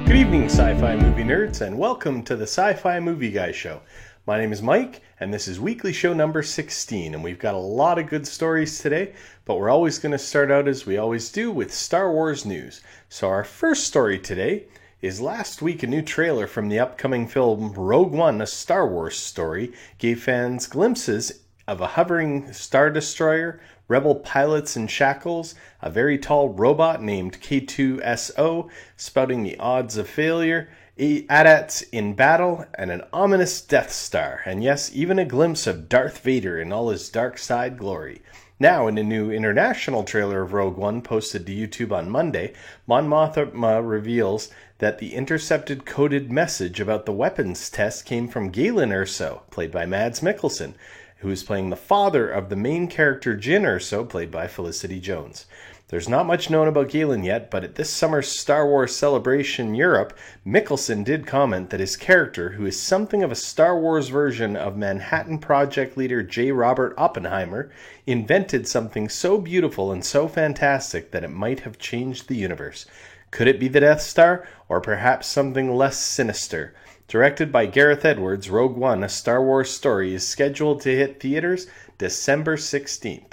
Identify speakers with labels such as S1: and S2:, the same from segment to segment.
S1: Good evening, sci-fi movie nerds, and welcome to the Sci-Fi Movie Guy Show. My name is Mike, and this is weekly show number 16, and we've got a lot of good stories today, but we're always going to start out, as we always do, with Star Wars news. So our first story today is last week a new trailer from the upcoming film Rogue One, a Star Wars story, gave fans glimpses of a hovering Star Destroyer, rebel pilots in shackles, a very tall robot named K2SO spouting the odds of failure, AT-ATs in battle, and an ominous Death Star, and yes, even a glimpse of Darth Vader in all his dark side glory. Now, in a new international trailer of Rogue One posted to YouTube on Monday, Mon Mothma reveals that the intercepted coded message about the weapons test came from Galen Erso, played by Mads Mikkelsen, who is playing the father of the main character Jyn Erso, played by Felicity Jones. There's not much known about Galen yet, but at this summer's Star Wars Celebration Europe, Mikkelsen did comment that his character, who is something of a Star Wars version of Manhattan Project leader J. Robert Oppenheimer, invented something so beautiful and so fantastic that it might have changed the universe. Could it be the Death Star, or perhaps something less sinister? Directed by Gareth Edwards, Rogue One, a Star Wars story, is scheduled to hit theaters December 16th.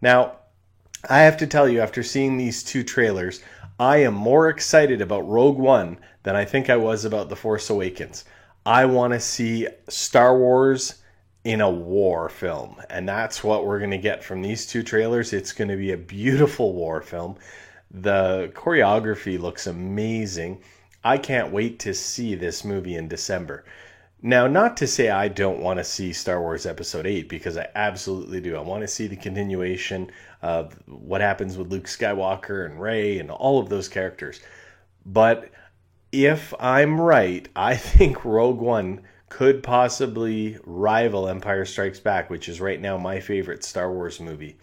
S1: Now, I have to tell you, after seeing these two trailers, I am more excited about Rogue One than I think I was about The Force Awakens. I want to see Star Wars in a war film, and that's what we're going to get from these two trailers. It's going to be a beautiful war film. The choreography looks amazing. I can't wait to see this movie in December. Now, not to say I don't want to see Star Wars Episode 8, because I absolutely do. I want to see the continuation of what happens with Luke Skywalker and Rey and all of those characters. But if I'm right, I think Rogue One could possibly rival Empire Strikes Back, which is right now my favorite Star Wars movie.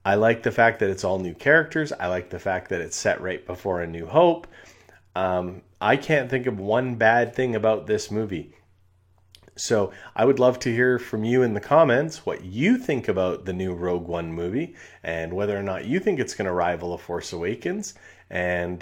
S1: I like the fact that it's all new characters. I like the fact that it's set right before A New Hope. I can't think of one bad thing about this movie. So I would love to hear from you in the comments what you think about the new Rogue One movie and whether or not you think it's going to rival The Force Awakens. And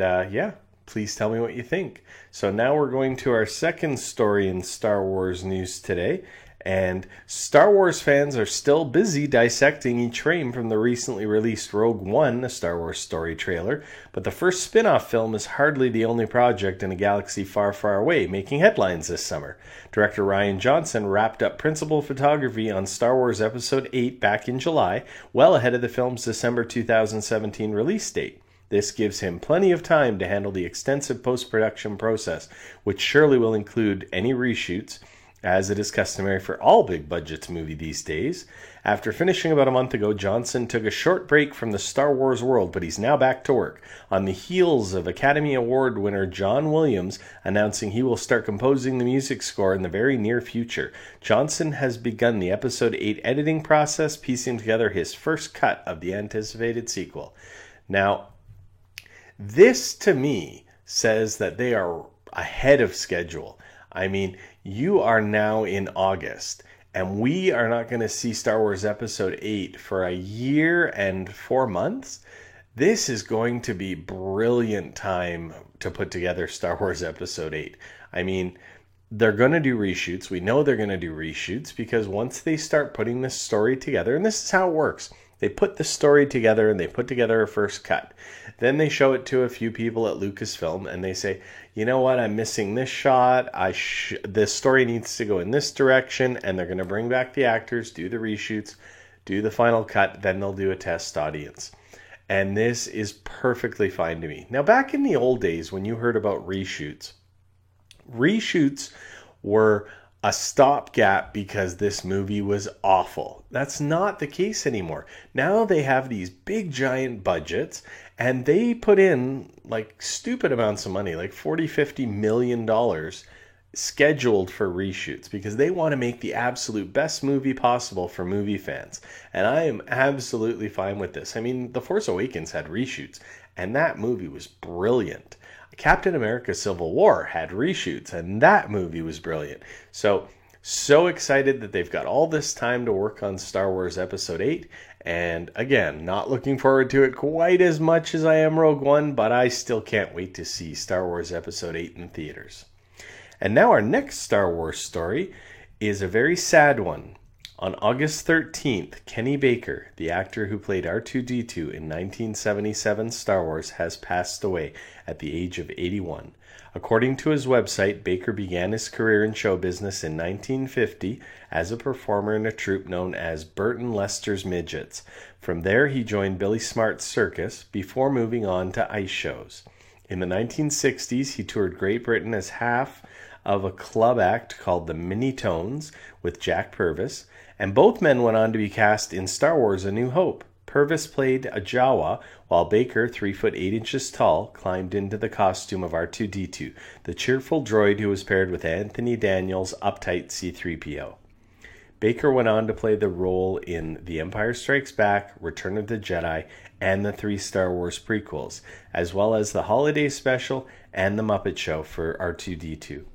S1: please tell me what you think. So now we're going to our second story in Star Wars news today. And Star Wars fans are still busy dissecting each frame from the recently released Rogue One, a Star Wars story trailer, but the first spin-off film is hardly the only project in a galaxy far, far away, making headlines this summer. Director Rian Johnson wrapped up principal photography on Star Wars Episode 8 back in July, well ahead of the film's December 2017 release date. This gives him plenty of time to handle the extensive post-production process, which surely will include any reshoots, as it is customary for all big budgets movie these days. After finishing about a month ago, Johnson took a short break from the Star Wars world, but he's now back to work, on the heels of Academy Award winner John Williams announcing he will start composing the music score in the very near future. Johnson has begun the Episode 8 editing process, piecing together his first cut of the anticipated sequel. Now, this to me says that they are ahead of schedule. I mean, you are now in August, and we are not going to see Star Wars Episode 8 for a year and 4 months. This is going to be brilliant time to put together Star Wars Episode 8. I mean, they're going to do reshoots. We know they're going to do reshoots because once they start putting this story together, and this is how it works. They put the story together and they put together a first cut. Then they show it to a few people at Lucasfilm and they say, you know what, I'm missing this shot. This story needs to go in this direction. And they're going to bring back the actors, do the reshoots, do the final cut. Then they'll do a test audience. And this is perfectly fine to me. Now, back in the old days when you heard about reshoots were a stopgap because this movie was awful. That's not the case anymore. Now they have these big giant budgets and they put in like stupid amounts of money, like $40-50 million scheduled for reshoots because they want to make the absolute best movie possible for movie fans. And I am absolutely fine with this. I mean, The Force Awakens had reshoots and that movie was brilliant. Captain America Civil War had reshoots, and that movie was brilliant. So So excited that they've got all this time to work on Star Wars Episode 8. And again, not looking forward to it quite as much as I am Rogue One, but I still can't wait to see Star Wars Episode 8 in theaters. And now our next Star Wars story is a very sad one. On August 13th, Kenny Baker, the actor who played R2-D2 in 1977 Star Wars, has passed away at the age of 81. According to his website, Baker began his career in show business in 1950 as a performer in a troupe known as Burton Lester's Midgets. From there, he joined Billy Smart's circus before moving on to ice shows. In the 1960s, he toured Great Britain as half of a club act called the Mini-Tones with Jack Purvis, and both men went on to be cast in Star Wars A New Hope. Purvis played a Jawa, while Baker, 3 foot 8 inches tall, climbed into the costume of R2-D2, the cheerful droid who was paired with Anthony Daniels' uptight C-3PO. Baker went on to play the role in The Empire Strikes Back, Return of the Jedi, and the 3 Star Wars prequels, as well as the Holiday Special and The Muppet Show for R2-D2.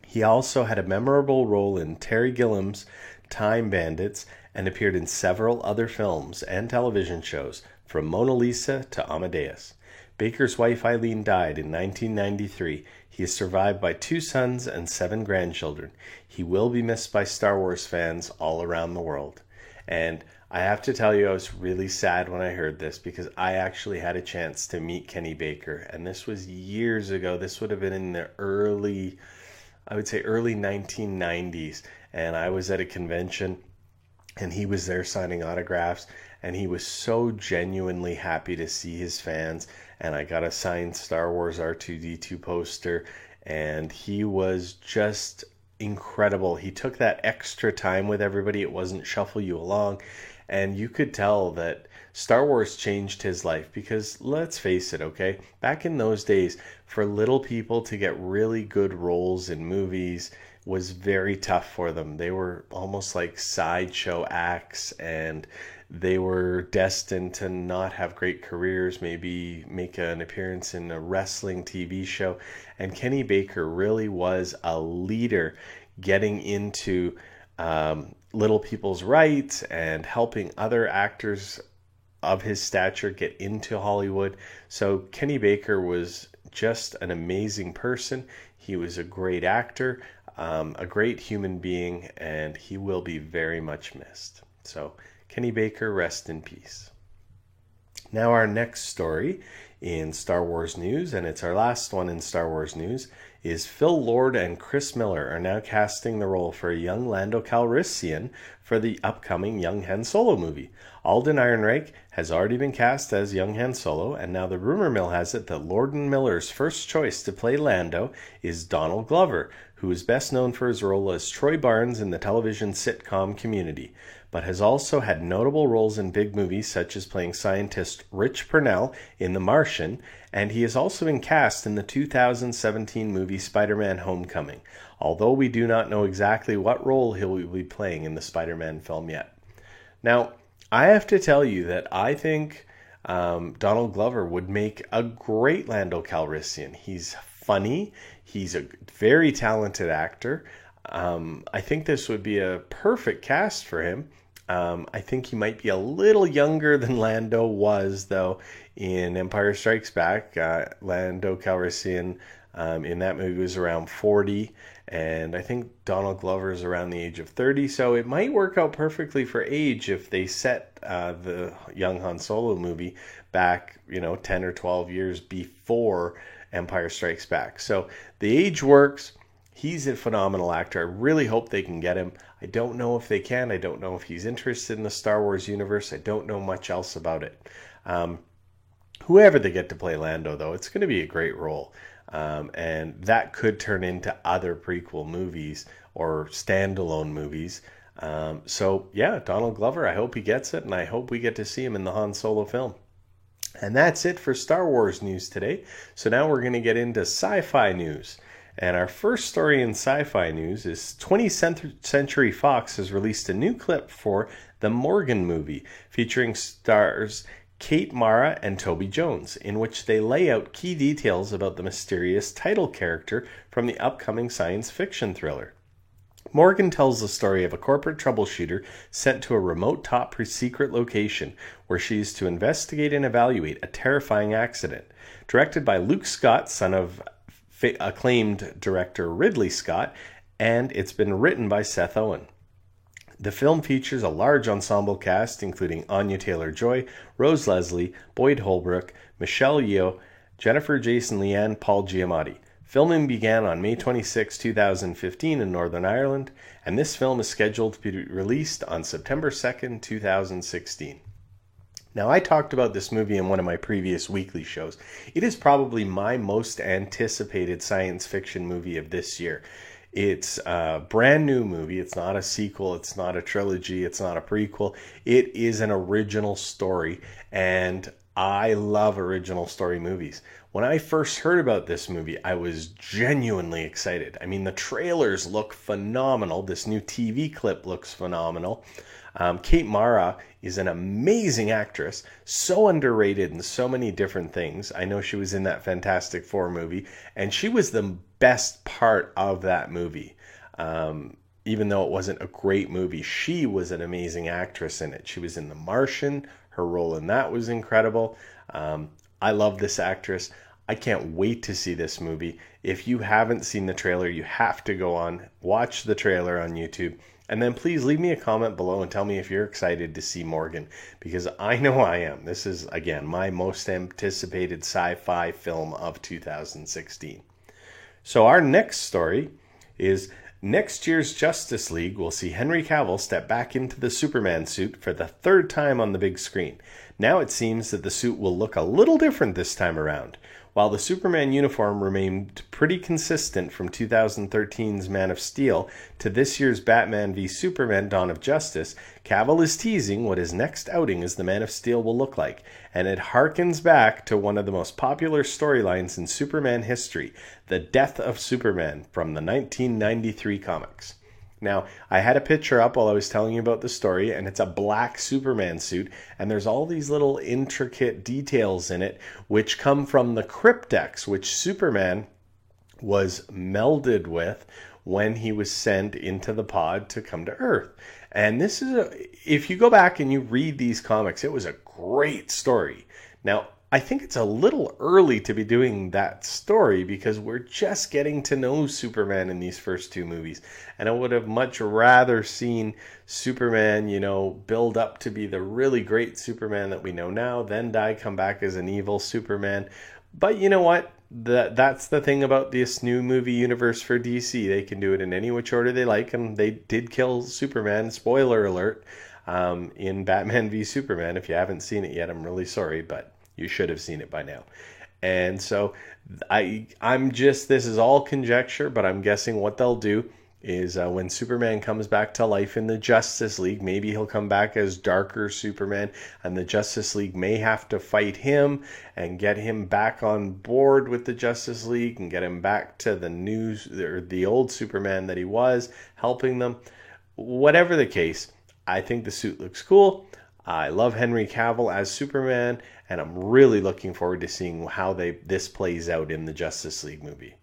S1: He also had a memorable role in Terry Gilliam's Time Bandits and appeared in several other films and television shows, from Mona Lisa to Amadeus. Baker's wife Eileen died in 1993. He is survived by 2 sons and 7 grandchildren. He will be missed by Star Wars fans all around the world. And I have to tell you, I was really sad when I heard this because I actually had a chance to meet Kenny Baker. And this was years ago. This would have been in the early 1990s. And I was at a convention and he was there signing autographs, and he was so genuinely happy to see his fans. And I got a signed Star Wars R2-D2 poster, and he was just incredible. He took that extra time with everybody. It wasn't shuffle you along, and you could tell that Star Wars changed his life, because let's face it, okay, back in those days, for little people to get really good roles in movies was very tough for them. They were almost like sideshow acts, and they were destined to not have great careers, maybe make an appearance in a wrestling TV show. And Kenny Baker really was a leader getting into little people's rights and helping other actors of his stature get into Hollywood. So Kenny Baker was just an amazing person. He was a great actor, a great human being, and he will be very much missed. So Kenny Baker, rest in peace. Now our next story in Star Wars news, and it's our last one in Star Wars news, is Phil Lord and Chris Miller are now casting the role for a young Lando Calrissian for the upcoming Young Han Solo movie. Alden Ehrenreich has already been cast as young Han Solo, and now the rumor mill has it that Lord and Miller's first choice to play Lando is Donald Glover, who is best known for his role as Troy Barnes in the television sitcom Community, but has also had notable roles in big movies such as playing scientist Rich Purnell in The Martian, and he has also been cast in the 2017 movie Spider-Man Homecoming, although we do not know exactly what role he will be playing in the Spider-Man film yet. Now, I have to tell you that I think Donald Glover would make a great Lando Calrissian. He's funny. He's a very talented actor. I think this would be a perfect cast for him. I think he might be a little younger than Lando was, though, in Empire Strikes Back. Lando Calrissian in that movie was around 40, and I think Donald Glover is around the age of 30, so it might work out perfectly for age if they set the Young Han Solo movie back, 10 or 12 years before Empire Strikes Back. So the age works. He's a phenomenal actor. I really hope they can get him. I don't know if they can. I don't know if he's interested in the Star Wars universe. I don't know much else about it. Whoever they get to play Lando, though, it's going to be a great role. And that could turn into other prequel movies or standalone movies. So, yeah, Donald Glover, I hope he gets it, and I hope we get to see him in the Han Solo film. And that's it for Star Wars news today. So now we're going to get into sci-fi news. And our first story in sci-fi news is 20th Century Fox has released a new clip for the Morgan movie featuring stars Kate Mara and Toby Jones, in which they lay out key details about the mysterious title character from the upcoming science fiction thriller. Morgan tells the story of a corporate troubleshooter sent to a remote top secret location where she is to investigate and evaluate a terrifying accident. Directed by Luke Scott, son of acclaimed director Ridley Scott, and it's been written by Seth Owen. The film features a large ensemble cast including Anya Taylor-Joy, Rose Leslie, Boyd Holbrook, Michelle Yeoh, Jennifer Jason Leigh, and Paul Giamatti. Filming began on May 26, 2015 in Northern Ireland, and this film is scheduled to be released on September 2nd, 2016. Now, I talked about this movie in one of my previous weekly shows. It is probably my most anticipated science fiction movie of this year. It's a brand new movie. It's not a sequel. It's not a trilogy. It's not a prequel. It is an original story, and I love original story movies. When I first heard about this movie, I was genuinely excited. I mean, the trailers look phenomenal. This new TV clip looks phenomenal. Kate Mara is an amazing actress, so underrated in so many different things. I know she was in that Fantastic Four movie, and she was the best part of that movie. Even though it wasn't a great movie, she was an amazing actress in it. She was in The Martian. Her role in that was incredible. I love this actress. I can't wait to see this movie. If you haven't seen the trailer, you have to go on, watch the trailer on YouTube, and then please leave me a comment below and tell me if you're excited to see Morgan, because I know I am. This is, again, my most anticipated sci-fi film of 2016. So our next story is next year's Justice League will see Henry Cavill step back into the Superman suit for the third time on the big screen. Now it seems that the suit will look a little different this time around. While the Superman uniform remained pretty consistent from 2013's Man of Steel to this year's Batman v Superman Dawn of Justice, Cavill is teasing what his next outing as the Man of Steel will look like, and it harkens back to one of the most popular storylines in Superman history, the death of Superman from the 1993 comics. Now, I had a picture up while I was telling you about the story, and it's a black Superman suit, and there's all these little intricate details in it, which come from the cryptex, which Superman was melded with when he was sent into the pod to come to Earth. And this is, if you go back and you read these comics, it was a great story. Now, I think it's a little early to be doing that story because we're just getting to know Superman in these first two movies. And I would have much rather seen Superman, build up to be the really great Superman that we know now, then come back as an evil Superman. But you know what? That's the thing about this new movie universe for DC. They can do it in any which order they like, and they did kill Superman, spoiler alert, in Batman v Superman. If you haven't seen it yet, I'm really sorry, but you should have seen it by now. And so this is all conjecture, but I'm guessing what they'll do is when Superman comes back to life in the Justice League, maybe he'll come back as darker Superman, and the Justice League may have to fight him and get him back on board with the Justice League and get him back to the old Superman that he was, helping them. Whatever the case, I think the suit looks cool. I love Henry Cavill as Superman, and I'm really looking forward to seeing how this plays out in the Justice League movie.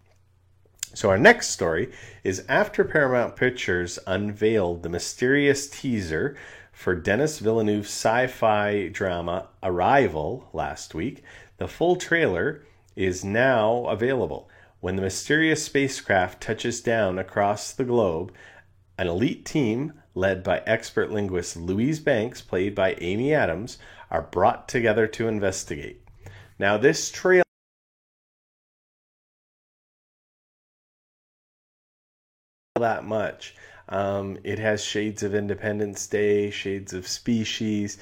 S1: So our next story is after Paramount Pictures unveiled the mysterious teaser for Denis Villeneuve's sci-fi drama Arrival last week, the full trailer is now available. When the mysterious spacecraft touches down across the globe, an elite team led by expert linguist Louise Banks, played by Amy Adams, are brought together to investigate. Now, this trailer that much. It has shades of Independence Day, shades of Species,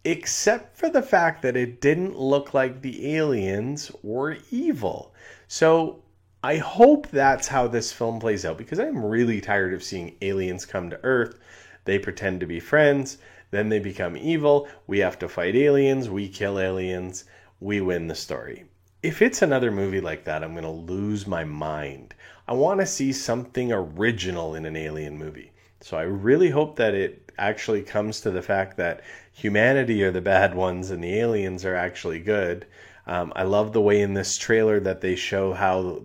S1: except for the fact that it didn't look like the aliens were evil. So I hope that's how this film plays out, because I'm really tired of seeing aliens come to Earth. They pretend to be friends, then they become evil. We have to fight aliens, we kill aliens, we win the story. If it's another movie like that, I'm going to lose my mind. I want to see something original in an alien movie. So I really hope that it actually comes to the fact that humanity are the bad ones and the aliens are actually good. I love the way in this trailer that they show how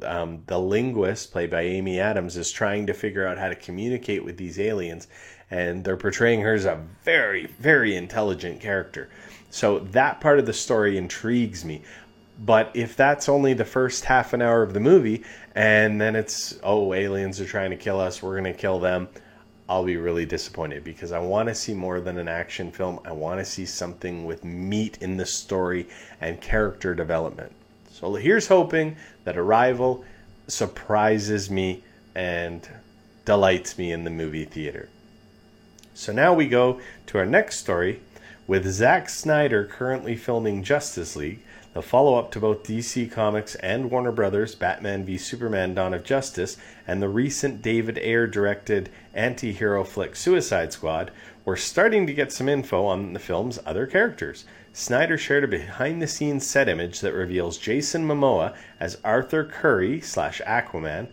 S1: the linguist, played by Amy Adams, is trying to figure out how to communicate with these aliens, and they're portraying her as a very, very intelligent character. So that part of the story intrigues me. But if that's only the first half an hour of the movie, and then it's, oh, aliens are trying to kill us, we're going to kill them, I'll be really disappointed, because I want to see more than an action film. I want to see something with meat in the story and character development. So here's hoping that Arrival surprises me and delights me in the movie theater. So now we go to our next story. With Zack Snyder currently filming Justice League, the follow-up to both DC Comics and Warner Brothers' Batman v Superman: Dawn of Justice, and the recent David Ayer-directed anti-hero flick Suicide Squad, we're starting to get some info on the film's other characters. Snyder shared a behind-the-scenes set image that reveals Jason Momoa as Arthur Curry / Aquaman,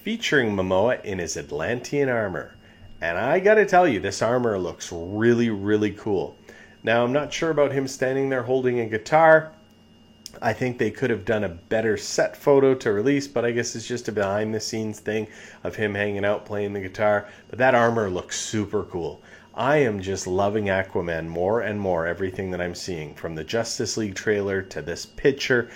S1: featuring Momoa in his Atlantean armor. And I gotta tell you, this armor looks really, really cool. Now, I'm not sure about him standing there holding a guitar. I think they could have done a better set photo to release, but I guess it's just a behind-the-scenes thing of him hanging out playing the guitar. But that armor looks super cool. I am just loving Aquaman more and more, everything that I'm seeing. From the Justice League trailer to this picture,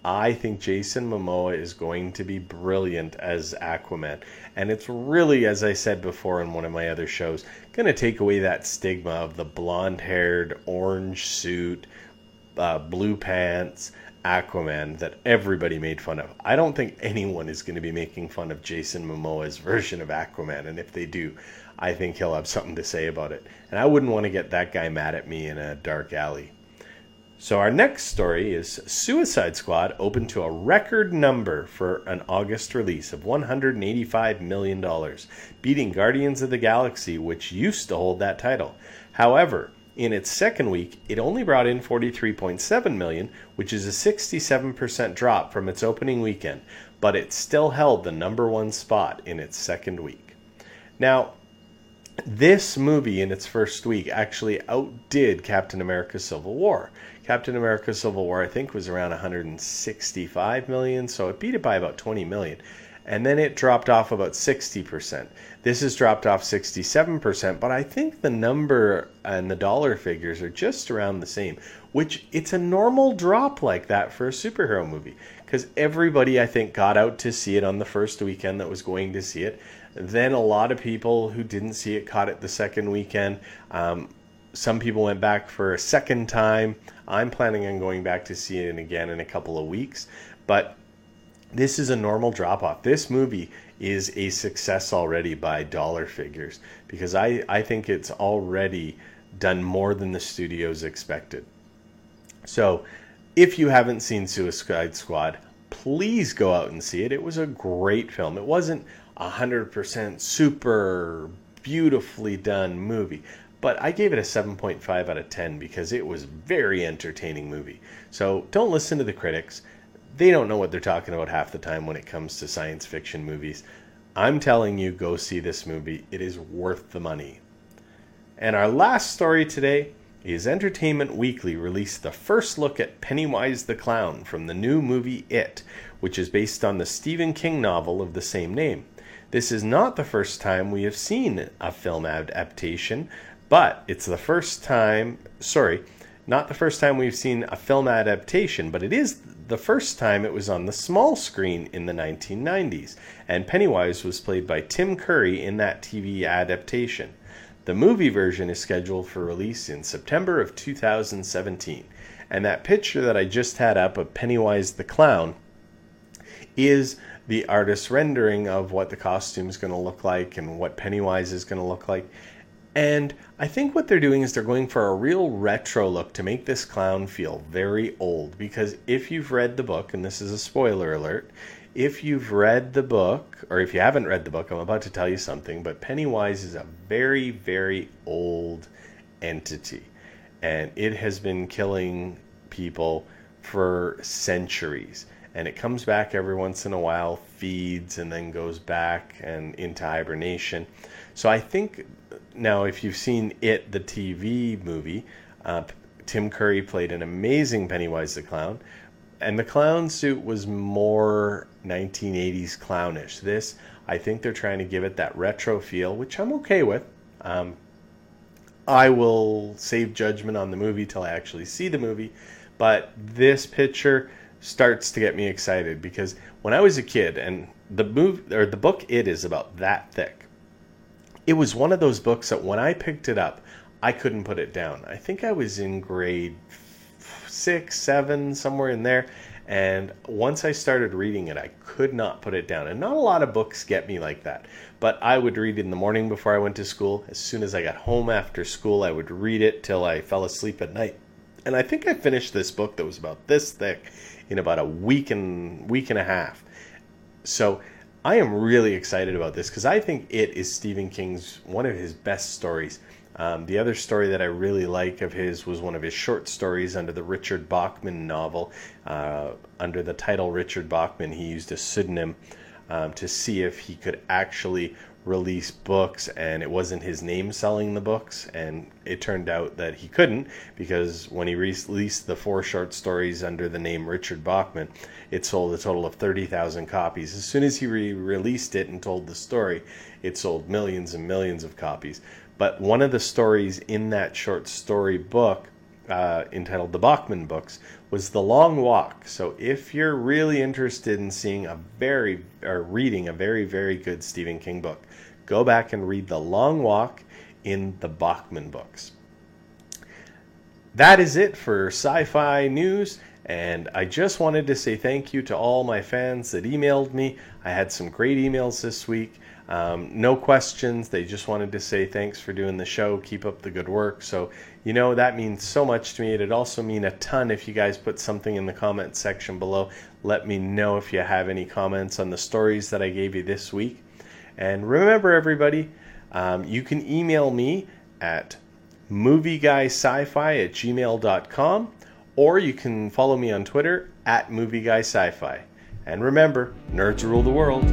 S1: I think Jason Momoa is going to be brilliant as Aquaman. And it's really, as I said before in one of my other shows, going to take away that stigma of the blonde-haired, orange suit, blue pants Aquaman that everybody made fun of. I don't think anyone is going to be making fun of Jason Momoa's version of Aquaman, and if they do, I think he'll have something to say about it. And I wouldn't want to get that guy mad at me in a dark alley. So our next story is Suicide Squad opened to a record number for an August release of $185 million, beating Guardians of the Galaxy, which used to hold that title. However, in its second week, it only brought in $43.7 million, which is a 67% drop from its opening weekend, but it still held the number one spot in its second week. Now, this movie in its first week actually outdid Captain America: Civil War. Captain America: Civil War, I think, was around $165 million, so it beat it by about $20 million. And then it dropped off about 60%. This has dropped off 67%, but I think the number and the dollar figures are just around the same, which it's a normal drop like that for a superhero movie, because everybody, I think, got out to see it on the first weekend that was going to see it. Then a lot of people who didn't see it caught it the second weekend. Some people went back for a second time. I'm planning on going back to see it again in a couple of weeks, but this is a normal drop-off. This movie is a success already by dollar figures, because I think it's already done more than the studios expected. So if you haven't seen Suicide Squad, please go out and see it. It was a great film. It wasn't 100% super beautifully done movie, but I gave it a 7.5 out of 10 because it was a very entertaining movie. So don't listen to the critics. They don't know what they're talking about half the time when it comes to science fiction movies. I'm telling you, go see this movie. It is worth the money. And our last story today is Entertainment Weekly released the first look at Pennywise the Clown from the new movie It, which is based on the Stephen King novel of the same name. This is not the first time we have seen a film adaptation, but it's the first time, not the first time we've seen a film adaptation, but it is the first time it was on the small screen in the 1990s, and Pennywise was played by Tim Curry in that TV adaptation. The movie version is scheduled for release in September of 2017, and that picture that I just had up of Pennywise the Clown is the artist's rendering of what the costume is going to look like and what Pennywise is going to look like. And I think what they're doing is they're going for a real retro look to make this clown feel very old. Because if you've read the book, and this is a spoiler alert, if you've read the book, or if you haven't read the book, I'm about to tell you something, but Pennywise is a very, very old entity. And it has been killing people for centuries. And it comes back every once in a while, feeds, and then goes back and into hibernation. So I think, now if you've seen It, the TV movie, Tim Curry played an amazing Pennywise the Clown. And the clown suit was more 1980s clownish. This, I think they're trying to give it that retro feel, which I'm okay with. I will save judgment on the movie till I actually see the movie, but this picture starts to get me excited because when I was a kid, and the book It is about that thick. It was one of those books that when I picked it up, I couldn't put it down. I think I was in grade 6, 7, somewhere in there. And once I started reading it, I could not put it down. And not a lot of books get me like that. But I would read it in the morning before I went to school. As soon as I got home after school, I would read it till I fell asleep at night. And I think I finished this book that was about this thick in about a week and a half. So I am really excited about this because I think it is Stephen King's one of his best stories. The other story that I really like of his was one of his short stories under the Richard Bachman novel. Under the title Richard Bachman, he used a pseudonym to see if he could actually release books, and it wasn't his name selling the books, and it turned out that he couldn't, because when he released the 4 short stories under the name Richard Bachman, it sold a total of 30,000 copies. As soon as he released it and told the story, it sold millions and millions of copies. But one of the stories in that short story book, entitled The Bachman Books, was The Long Walk. So if you're really interested in reading a very, very good Stephen King book, go back and read The Long Walk in the Bachman Books. That is it for Sci-Fi News, and I just wanted to say thank you to all my fans that emailed me. I had some great emails this week. No questions. They just wanted to say thanks for doing the show. Keep up the good work. So, that means so much to me. It'd also mean a ton if you guys put something in the comment section below. Let me know if you have any comments on the stories that I gave you this week. And remember, everybody, you can email me at movieguySci-fi@gmail.com, or you can follow me on Twitter at movieguySci-fi. And remember, nerds rule the world.